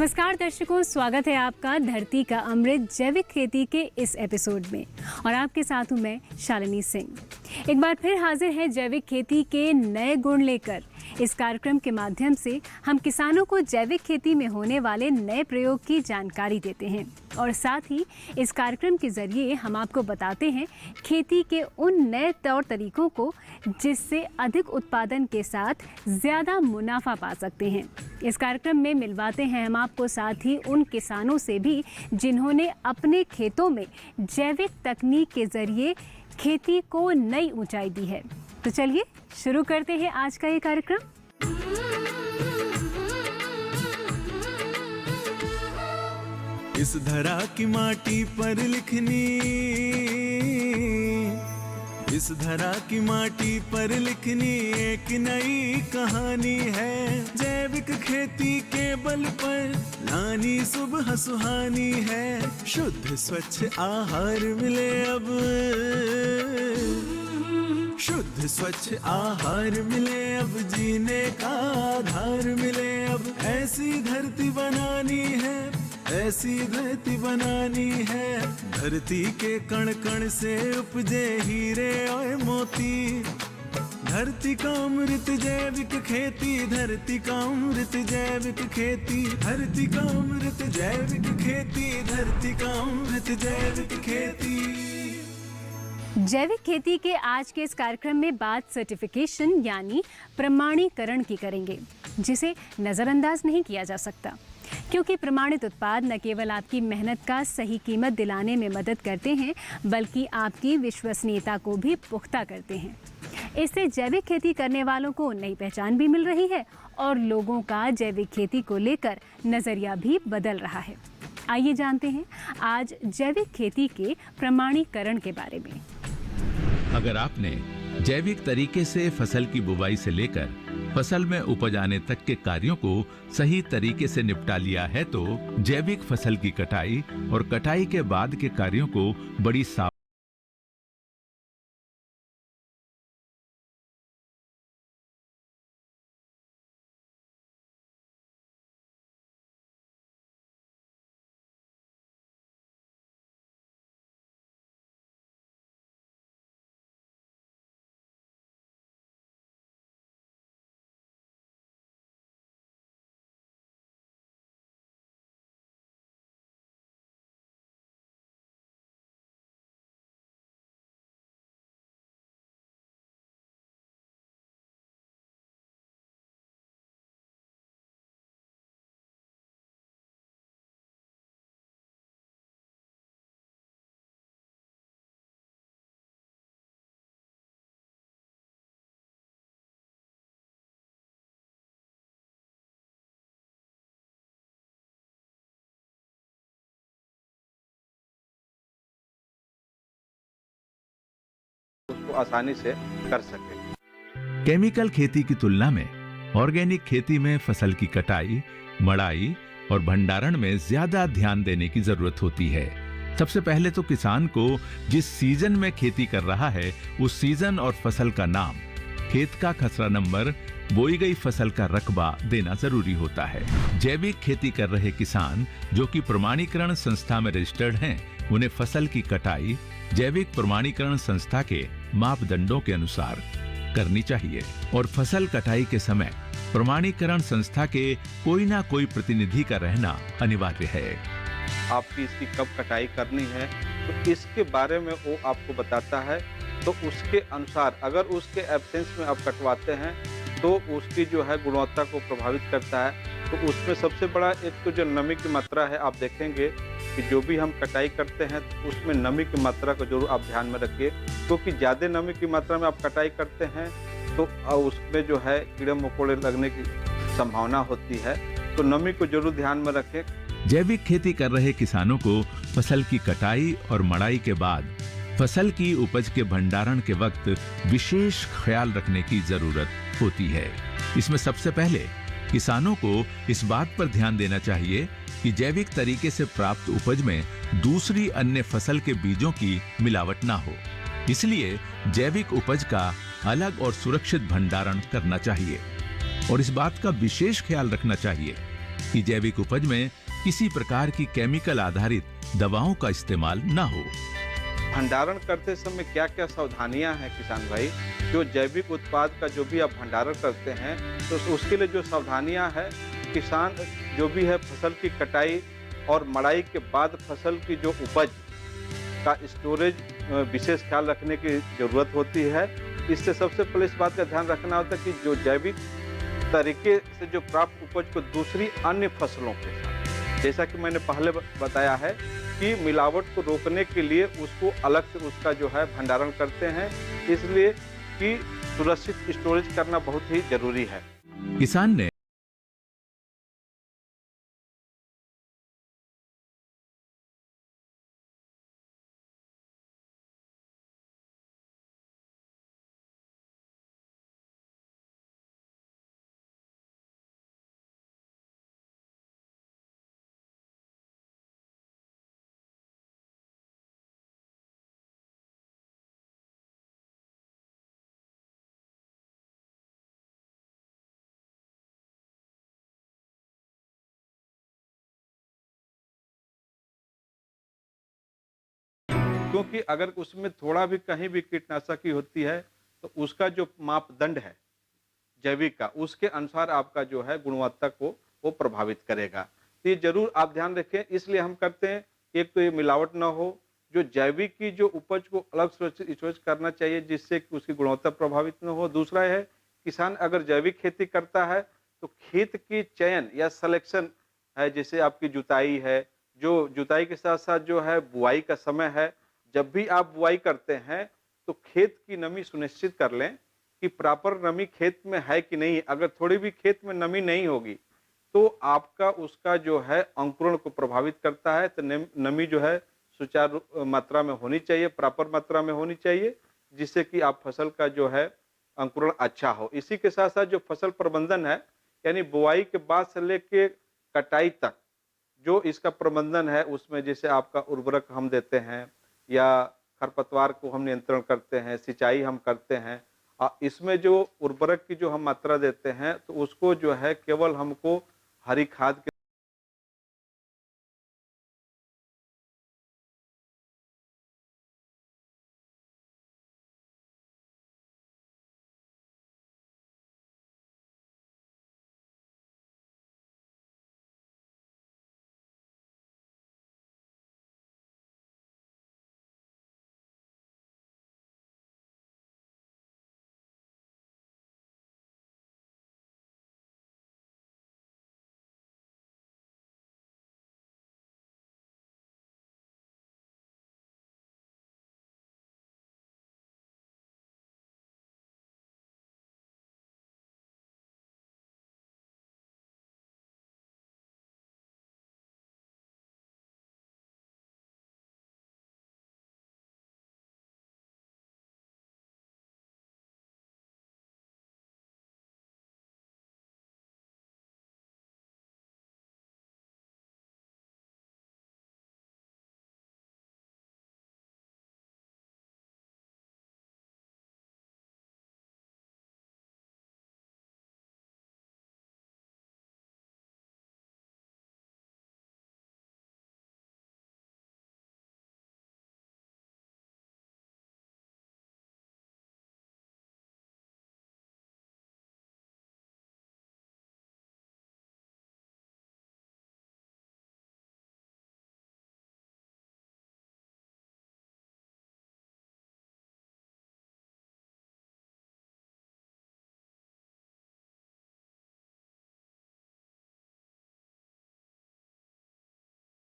नमस्कार दर्शकों, स्वागत है आपका धरती का अमृत जैविक खेती के इस एपिसोड में। और आपके साथ हूँ मैं शालिनी सिंह। एक बार फिर हाजिर है जैविक खेती के नए गुण लेकर। इस कार्यक्रम के माध्यम से हम किसानों को जैविक खेती में होने वाले नए प्रयोग की जानकारी देते हैं और साथ ही इस कार्यक्रम के जरिए हम आपको बताते हैं खेती के उन नए तौर तरीकों को जिससे अधिक उत्पादन के साथ ज़्यादा मुनाफा पा सकते हैं। इस कार्यक्रम में मिलवाते हैं हम आपको साथ ही उन किसानों से भी जिन्होंने अपने खेतों में जैविक तकनीक के जरिए खेती को नई ऊंचाई दी है। तो चलिए शुरू करते हैं आज का ये कार्यक्रम। इस धरा की माटी पर लिखनी, इस धरा की माटी पर लिखनी एक नई कहानी है। जैविक खेती के बल पर लानी सुबह सुहानी है। शुद्ध स्वच्छ आहार मिले अब, शुद्ध स्वच्छ आहार मिले अब, जीने का आधार मिले अब। ऐसी धरती बनानी है, ऐसी धरती बनानी है। धरती के कण कण से उपजे हीरे और मोती। धरती का अमृत जैविक खेती, धरती का अमृत जैविक खेती, धरती का अमृत जैविक खेती, धरती का अमृत जैविक खेती। जैविक खेती के आज के इस कार्यक्रम में बात सर्टिफिकेशन यानी प्रमाणीकरण की करेंगे, जिसे नज़रअंदाज नहीं किया जा सकता, क्योंकि प्रमाणित उत्पाद न केवल आपकी मेहनत का सही कीमत दिलाने में मदद करते हैं बल्कि आपकी विश्वसनीयता को भी पुख्ता करते हैं। इससे जैविक खेती करने वालों को नई पहचान भी मिल रही है और लोगों का जैविक खेती को लेकर नज़रिया भी बदल रहा है। आइए जानते हैं आज जैविक खेती के प्रमाणीकरण के बारे में। अगर आपने जैविक तरीके से फसल की बुवाई से लेकर फसल में उपज आने तक के कार्यों को सही तरीके से निपटा लिया है तो जैविक फसल की कटाई और कटाई के बाद के कार्यों को बड़ी उसको आसानी से कर सके। केमिकल खेती की तुलना में ऑर्गेनिक खेती में फसल की कटाई, मड़ाई और भंडारण में ज्यादा ध्यान देने की जरूरत होती है। सबसे पहले तो किसान को जिस सीजन में खेती कर रहा है उस सीजन और फसल का नाम, खेत का खसरा नंबर, बोई गई फसल का रकबा देना जरूरी होता है। जैविक खेती कर रहे किसान जो कि प्रमाणीकरण संस्था में रजिस्टर्ड हैं, उन्हें फसल की कटाई जैविक प्रमाणीकरण संस्था के मापदंडों के अनुसार करनी चाहिए और फसल कटाई के समय प्रमाणीकरण संस्था के कोई ना कोई प्रतिनिधि का रहना अनिवार्य है। आपकी इसकी कब कटाई करनी है तो इसके बारे में वो आपको बताता है। तो उसके अनुसार अगर उसके एब्सेंस में आप कटवाते हैं तो उसकी जो है गुणवत्ता को प्रभावित करता है। तो उसमें सबसे बड़ा एक तो जो नमी की मात्रा है, आप देखेंगे कि जो भी हम कटाई करते हैं तो उसमें नमी की मात्रा को जरूर आप ध्यान में रखिए, क्योंकि ज़्यादा नमी की मात्रा में आप कटाई करते हैं तो उसमें जो है कीड़े मकोड़े लगने की संभावना होती है। तो नमी को जरूर ध्यान में रखें। जैविक खेती कर रहे किसानों को फसल की कटाई और मड़ाई के बाद फसल की उपज के भंडारण के वक्त विशेष ख्याल रखने की जरूरत होती है। इसमें सबसे पहले किसानों को इस बात पर ध्यान देना चाहिए कि जैविक तरीके से प्राप्त उपज में दूसरी अन्य फसल के बीजों की मिलावट ना हो। इसलिए जैविक उपज का अलग और सुरक्षित भंडारण करना चाहिए और इस बात का विशेष ख्याल रखना चाहिए कि जैविक उपज में किसी प्रकार की केमिकल आधारित दवाओं का इस्तेमाल न हो। भंडारण करते समय क्या क्या सावधानियां हैं किसान भाई? जो जैविक उत्पाद का जो भी आप भंडारण करते हैं तो उसके लिए जो सावधानियां हैं, किसान जो भी है फसल की कटाई और मड़ाई के बाद फसल की जो उपज का स्टोरेज विशेष ख्याल रखने की जरूरत होती है। इससे सबसे पहले इस बात का ध्यान रखना होता है कि जो जैविक तरीके से जो प्राप्त उपज को दूसरी अन्य फसलों के साथ, जैसा कि मैंने पहले बताया है कि मिलावट को रोकने के लिए उसको अलग से उसका जो है भंडारण करते हैं, इसलिए कि सुरक्षित स्टोरेज करना बहुत ही जरूरी है। किसान ने क्योंकि अगर उसमें थोड़ा भी कहीं भी कीटनाशक की होती है तो उसका जो मापदंड है जैविक का, उसके अनुसार आपका जो है गुणवत्ता को वो प्रभावित करेगा। तो ये जरूर आप ध्यान रखें, इसलिए हम करते हैं। एक तो ये मिलावट ना हो, जो जैविक की जो उपज को अलग सुरक्षित स्टोरेज करना चाहिए जिससे कि उसकी गुणवत्ता प्रभावित न हो। दूसरा है, किसान अगर जैविक खेती करता है तो खेत की चयन या सिलेक्शन है, जैसे आपकी जुताई है, जो जुताई के साथ साथ जो है बुआई का समय है, जब भी आप बुआई करते हैं तो खेत की नमी सुनिश्चित कर लें कि प्रॉपर नमी खेत में है कि नहीं। अगर थोड़ी भी खेत में नमी नहीं होगी तो आपका उसका जो है अंकुरण को प्रभावित करता है। तो नमी जो है सुचारू मात्रा में होनी चाहिए, प्रॉपर मात्रा में होनी चाहिए, जिससे कि आप फसल का जो है अंकुरण अच्छा हो। इसी के साथ साथ जो फसल प्रबंधन है, यानी बुआई के बाद से लेके कटाई तक जो इसका प्रबंधन है, उसमें जैसे आपका उर्वरक हम देते हैं या खरपतवार को हम नियंत्रण करते हैं, सिंचाई हम करते हैं, इसमें जो उर्वरक की जो हम मात्रा देते हैं तो उसको जो है केवल हमको हरी खाद के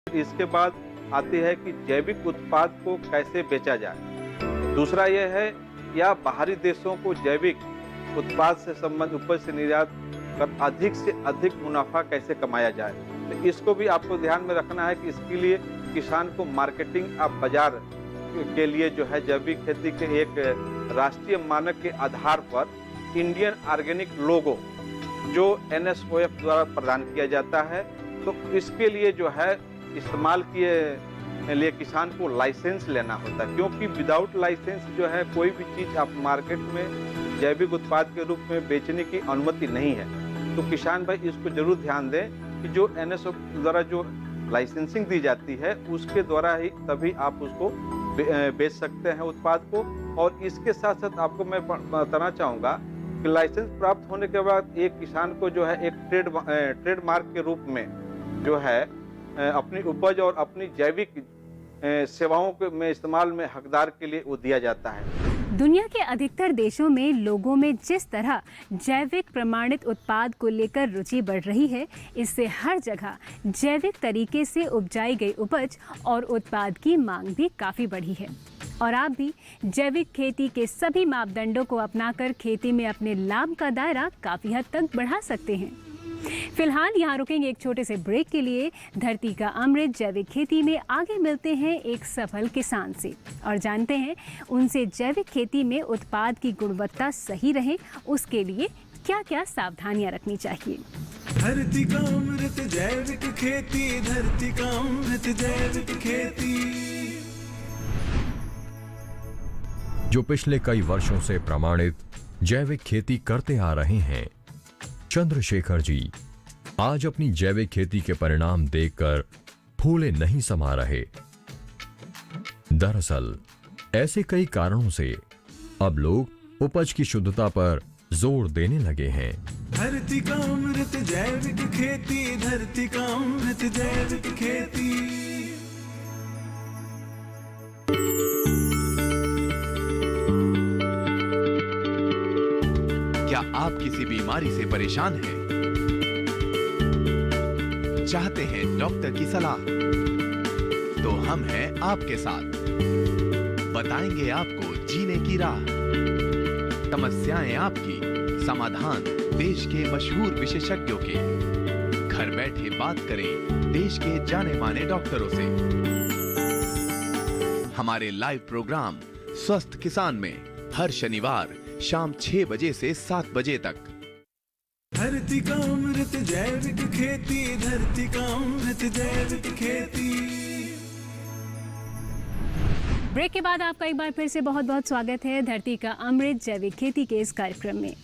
इसके बाद आती है कि जैविक उत्पाद को कैसे बेचा जाए। दूसरा यह है या बाहरी देशों को जैविक उत्पाद से संबंधित उपज से निर्यात कर अधिक से अधिक मुनाफा कैसे कमाया जाए। तो इसको भी आपको ध्यान में रखना है कि इसके लिए किसान को मार्केटिंग आप बाजार के लिए जो है जैविक खेती के एक राष्ट्रीय मानक के आधार पर इंडियन ऑर्गेनिक लोगो जो NSOF द्वारा प्रदान किया जाता है, तो इसके लिए जो है इस्तेमाल किए लिए किसान को लाइसेंस लेना होता है, क्योंकि विदाउट लाइसेंस जो है कोई भी चीज आप मार्केट में जैविक उत्पाद के रूप में बेचने की अनुमति नहीं है। तो किसान भाई इसको जरूर ध्यान दें कि जो एनएसओ द्वारा जो लाइसेंसिंग दी जाती है, उसके द्वारा ही तभी आप उसको बेच सकते हैं उत्पाद को। और इसके साथ-साथ आपको मैं बताना चाहूँगा कि लाइसेंस प्राप्त होने के बाद एक किसान को जो है एक ट्रेडमार्क के रूप में जो है अपनी उपज और अपनी जैविक सेवाओं के में इस्तेमाल में हकदार के लिए वो दिया जाता है। दुनिया के अधिकतर देशों में लोगों में जिस तरह जैविक प्रमाणित उत्पाद को लेकर रुचि बढ़ रही है, इससे हर जगह जैविक तरीके से उपजाई गई उपज और उत्पाद की मांग भी काफ़ी बढ़ी है। और आप भी जैविक खेती के सभी मापदंडों को अपनाकर खेती में अपने लाभ का दायरा काफ़ी हद तक बढ़ा सकते हैं। फिलहाल यहाँ रुकेंगे एक छोटे से ब्रेक के लिए। धरती का अमृत जैविक खेती में आगे मिलते हैं एक सफल किसान से और जानते हैं उनसे जैविक खेती में उत्पाद की गुणवत्ता सही रहे, उसके लिए क्या क्या सावधानियां रखनी चाहिए। धरती का अमृत जैविक खेती, धरती का अमृत जैविक खेती। जो पिछले कई वर्षों से प्रमाणित जैविक खेती करते आ रहे हैं, चंद्रशेखर जी आज अपनी जैविक खेती के परिणाम देखकर फूले नहीं समा रहे। दरअसल ऐसे कई कारणों से अब लोग उपज की शुद्धता पर जोर देने लगे हैं। धरती का अमृत जैविक खेती, धरती का अमृत जैविक खेती। क्या आप किसी बीमारी से परेशान हैं? चाहते हैं डॉक्टर की सलाह? तो हम हैं आपके साथ, बताएंगे आपको जीने की राह। समस्याएं आपकी, समाधान देश के मशहूर विशेषज्ञों के। घर बैठे बात करें देश के जाने माने डॉक्टरों से। हमारे लाइव प्रोग्राम स्वस्थ किसान में हर शनिवार शाम 6 बजे से 7 बजे तक। धरती का अमृत जैविक खेती, धरती का अमृत जैविक खेती। ब्रेक के बाद आपका एक बार फिर से बहुत बहुत स्वागत है धरती का अमृत जैविक खेती के इस कार्यक्रम में।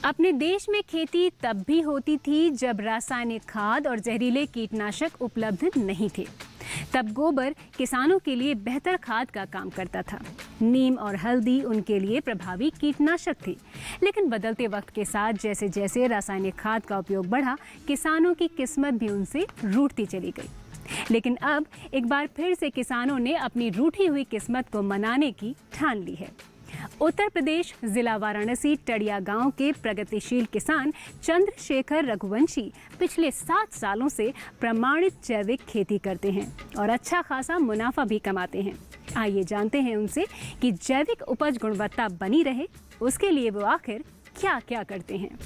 अपने देश में खेती तब भी होती थी जब रासायनिक खाद और जहरीले कीटनाशक उपलब्ध नहीं थे। तब गोबर किसानों के लिए बेहतर खाद का काम करता था। नीम और हल्दी उनके लिए प्रभावी कीटनाशक थे। लेकिन बदलते वक्त के साथ जैसे जैसे रासायनिक खाद का उपयोग बढ़ा, किसानों की किस्मत भी उनसे रूठती चली गई। लेकिन अब एक बार फिर से किसानों ने अपनी रूठी हुई किस्मत को मनाने की ठान ली है। उत्तर प्रदेश जिला वाराणसी टड़िया गांव के प्रगतिशील किसान चंद्रशेखर रघुवंशी पिछले 7 सालों से प्रमाणित जैविक खेती करते हैं और अच्छा खासा मुनाफा भी कमाते हैं। आइए जानते हैं उनसे कि जैविक उपज गुणवत्ता बनी रहे, उसके लिए वो आखिर क्या क्या करते हैं।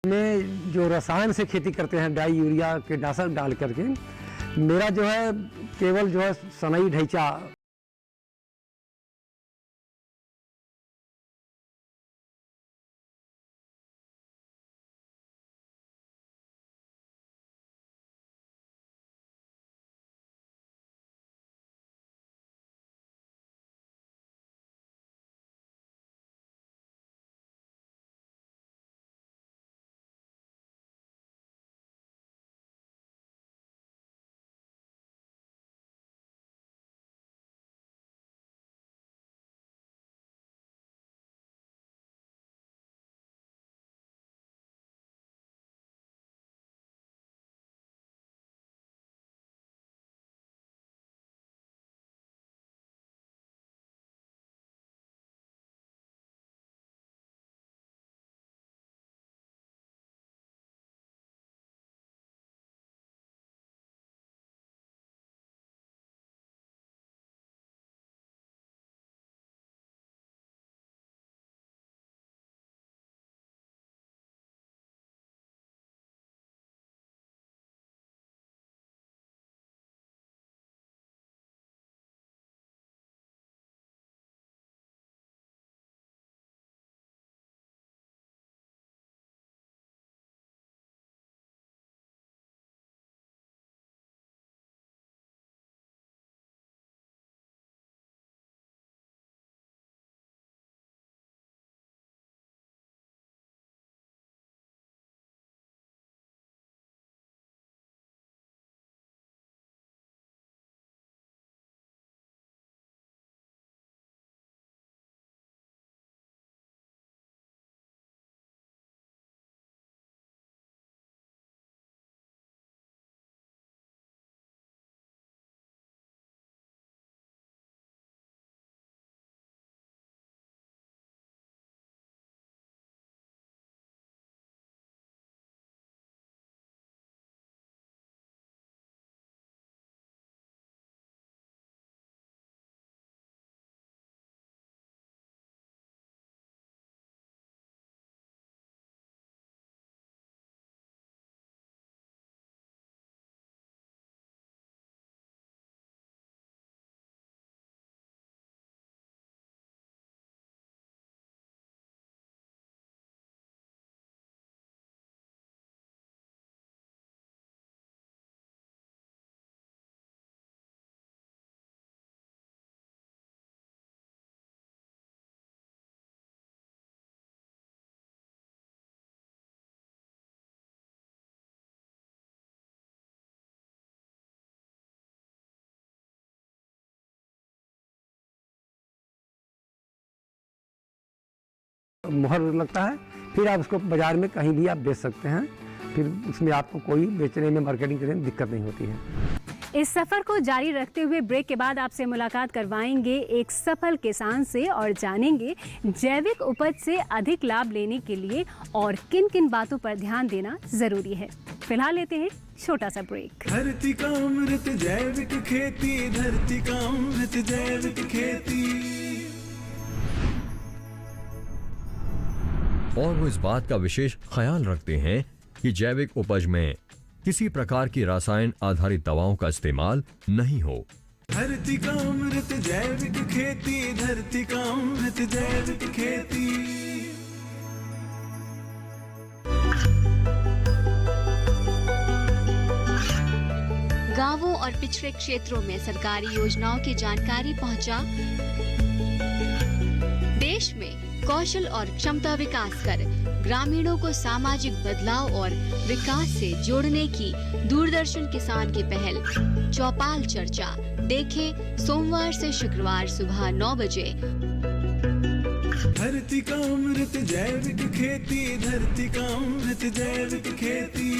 में जो रसायन से खेती करते हैं, डाई यूरिया कीटनाशक डाल करके, मेरा जो है केवल जो है सनई ढैचा मुहर लगता है, फिर आप उसको बाजार में कहीं भी आप बेच सकते हैं। फिर उसमें आपको कोई बेचने में, मार्केटिंग करने में दिक्कत नहीं होती है। इस सफर को जारी रखते हुए ब्रेक के बाद आपसे मुलाकात करवाएंगे एक सफल किसान से और जानेंगे जैविक उपज से अधिक लाभ लेने के लिए और किन किन बातों पर ध्यान देना जरूरी है। फिलहाल लेते हैं छोटा सा ब्रेक। धरती का अमृत जैविक खेती, धरती का अमृत जैविक खेती। और वो इस बात का विशेष ख्याल रखते हैं कि जैविक उपज में किसी प्रकार की रासायन आधारित दवाओं का इस्तेमाल नहीं हो। धरती का अमृत जैविक खेती, धरती का अमृत जैविक खेती। गांवों और पिछड़े क्षेत्रों में सरकारी योजनाओं की जानकारी पहुंचा। देश में कौशल और क्षमता विकास कर ग्रामीणों को सामाजिक बदलाव और विकास से जोड़ने की दूरदर्शन किसान की पहल चौपाल चर्चा देखें सोमवार से शुक्रवार सुबह 9 बजे। धरती का अमृत जैविक खेती, धरती का अमृत जैविक खेती।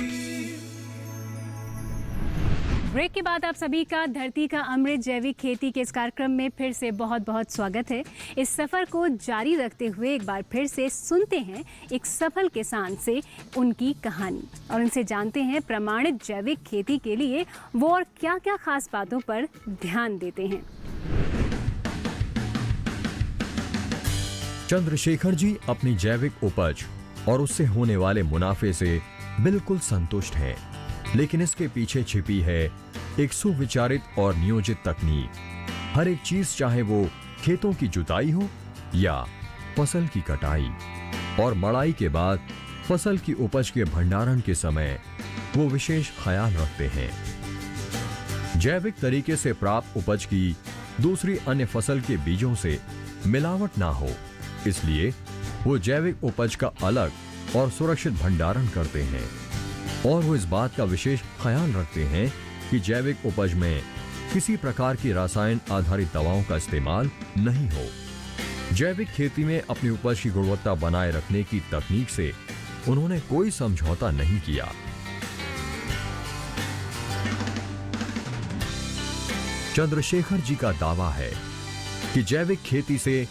ब्रेक के बाद आप सभी का धरती का अमृत जैविक खेती के इस कार्यक्रम में फिर से बहुत बहुत स्वागत है। इस सफ़र को जारी रखते हुए एक बार फिर से सुनते हैं एक सफल किसान से उनकी कहानी और उनसे जानते हैं प्रमाणित जैविक खेती के लिए वो और क्या क्या खास बातों पर ध्यान देते हैं। चंद्रशेखर जी अपनी जैविक उपज और उससे होने वाले मुनाफे से बिल्कुल संतुष्ट हैं, लेकिन इसके पीछे छिपी है एक सुविचारित और नियोजित तकनीक। हर एक चीज, चाहे वो खेतों की जुताई हो या फसल की कटाई और मड़ाई के बाद फसल की उपज के भंडारण के समय, वो विशेष ख्याल रखते हैं। जैविक तरीके से प्राप्त उपज की दूसरी अन्य फसल के बीजों से मिलावट ना हो, इसलिए वो जैविक उपज का अलग और सुरक्षित भंडारण करते हैं। और वो इस बात का विशेष ख्याल रखते हैं कि जैविक उपज में किसी प्रकार की रसायन आधारित दवाओं का इस्तेमाल नहीं हो। जैविक खेती में अपनी उपज की गुणवत्ता बनाए रखने की तकनीक से उन्होंने कोई समझौता नहीं किया। चंद्रशेखर जी का दावा है कि जैविक खेती से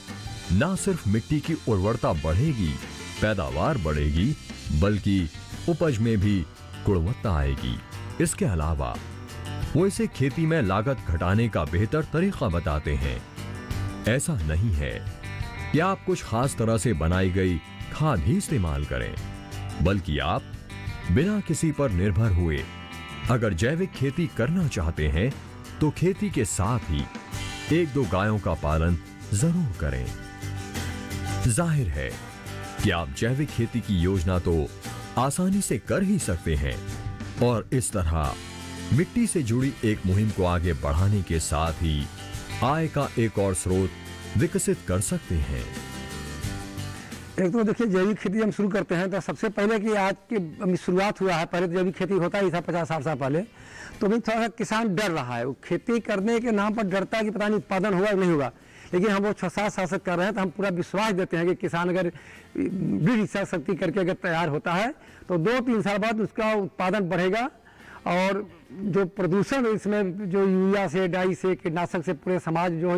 न सिर्फ मिट्टी की उर्वरता बढ़ेगी, पैदावार बढ़ेगी, बल्कि उपज में भी गुणवत्ता आएगी। इसके अलावा वो इसे खेती में लागत घटाने का बेहतर तरीका बताते हैं। ऐसा नहीं है कि आप कुछ खास तरह से बनाई गई खाद ही इस्तेमाल करें, बल्कि आप बिना किसी पर निर्भर हुए अगर जैविक खेती करना चाहते हैं तो खेती के साथ ही 1-2 गायों का पालन जरूर करें। जाहिर है कि आप जैविक खेती की योजना तो आसानी से कर ही सकते हैं और इस तरह मिट्टी से जुड़ी एक मुहिम को आगे बढ़ाने के साथ ही आय का एक और स्रोत विकसित कर सकते हैं। एक तो देखिए, जैविक खेती हम शुरू करते हैं तो सबसे पहले कि आज की शुरुआत हुआ है, पहले तो जैविक खेती होता ही था 50-60 साल पहले, तो भी थोड़ा सा किसान डर रहा है। वो खेती करने के नाम पर डरता है कि पता नहीं उत्पादन होगा नहीं होगा। लेकिन हम वो 6-7 साल से कर रहे हैं तो हम पूरा विश्वास देते हैं कि किसान अगर बीज इच्छा शक्ति करके अगर तैयार होता है तो 2-3 साल बाद उसका उत्पादन बढ़ेगा। और जो प्रदूषण इसमें जो यूरिया से, डाई से, कीटनाशक से पूरे समाज जो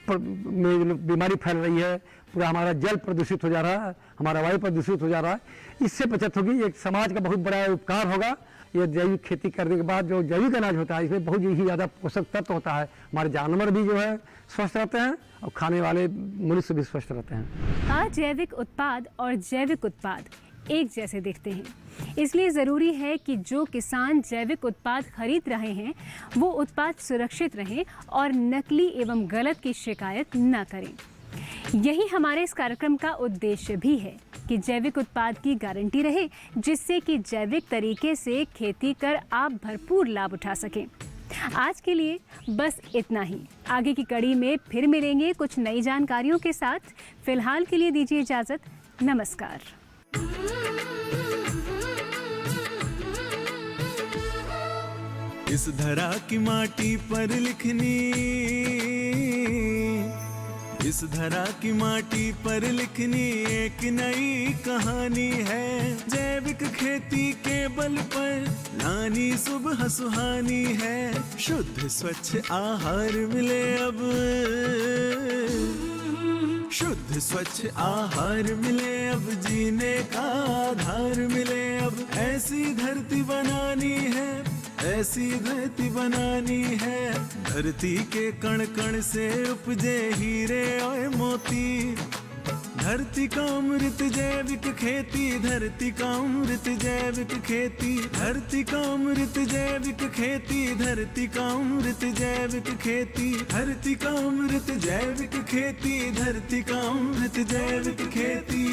में बीमारी फैल रही है, पूरा हमारा जल प्रदूषित हो जा रहा है, हमारा वायु प्रदूषित हो जा रहा है, इससे बचत होगी। एक समाज का बहुत बड़ा उपकार होगा। ये जैविक खेती करने के बाद जो जैविक अनाज होता है इसमें बहुत ही ज़्यादा पोषक तत्व होता है। हमारे जानवर भी जो है स्वस्थ रहते हैं और खाने वाले मनुष्य भी स्वस्थ रहते हैं। अजैविक उत्पाद और जैविक उत्पाद एक जैसे दिखते हैं, इसलिए ज़रूरी है कि जो किसान जैविक उत्पाद खरीद रहे हैं वो उत्पाद सुरक्षित रहें और नकली एवं गलत की शिकायत न करें। यही हमारे इस कार्यक्रम का उद्देश्य भी है कि जैविक उत्पाद की गारंटी रहे, जिससे कि जैविक तरीके से खेती कर आप भरपूर लाभ उठा सकें। आज के लिए बस इतना ही। आगे की कड़ी में फिर मिलेंगे कुछ नई जानकारियों के साथ। फिलहाल के लिए दीजिए इजाज़त। नमस्कार। इस धरा की माटी पर लिखनी, इस धरा की माटी पर लिखनी एक नई कहानी है। जैविक खेती के बल पर लानी सुबह सुहानी है। शुद्ध स्वच्छ आहार मिले अब, शुद्ध स्वच्छ आहार मिले अब, जीने का आधार मिले अब। ऐसी धरती बनानी है, ऐसी धरती बनानी है। धरती के कण कण से उपजे हीरे और मोती। धरती का अमृत जैविक खेती, धरती का अमृत जैविक खेती, धरती का अमृत जैविक खेती, धरती का अमृत जैविक खेती, धरती का अमृत जैविक खेती, धरती का अमृत जैविक खेती।